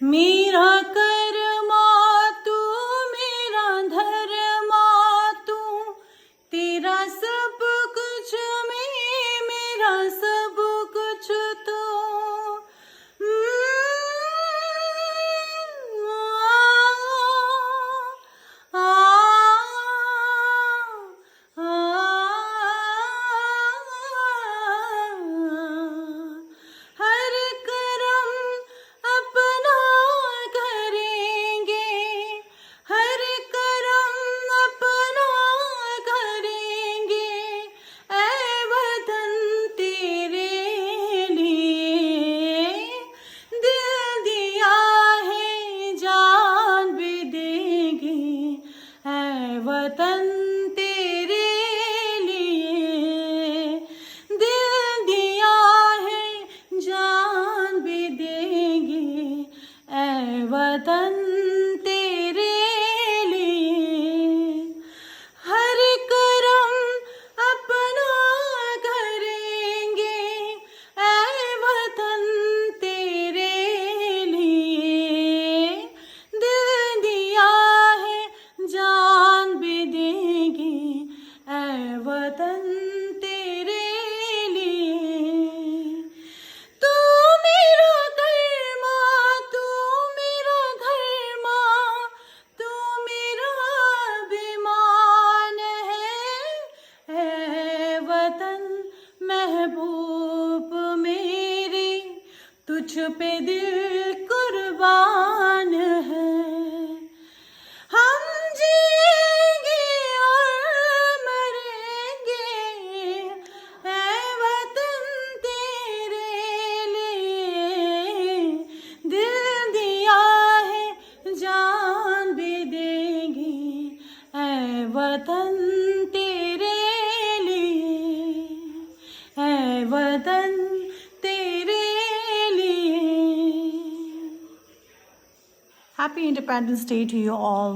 मेरा कर्मा तू, मेरा धर्मा तू, तेरा सब कुछ मैं, मेरा सब कुछ तू। आ, आ, हर करम अपना करेंगे, हर करम अपना करेंगे, ऐ वतन तेरे लिए दिल दिया है, जान भी देंगे, ऐ वतन तेरे लिए दिल दिया है, जान भी देंगे, ऐ वतन तेरे लिए। हर करम अपना करेंगे, ऐ वतन तेरे लिए दिल दिया है, जान भी देंगे, ऐ वतन तेरे लिए। तू मेरा कर्मा, तू मेरा धर्मा, तू मेरा अभिमान है वतन महबूब मेरे, तुझ पे दिल कुर्बान है। हम जिएंगे और मरेंगे, ऐ वतन तेरे लिए दिल दिया है, जान भी देंगे, ऐ वतन तेरे लिए, ऐ वतन तेरे लिए। Happy Independence Day to you all.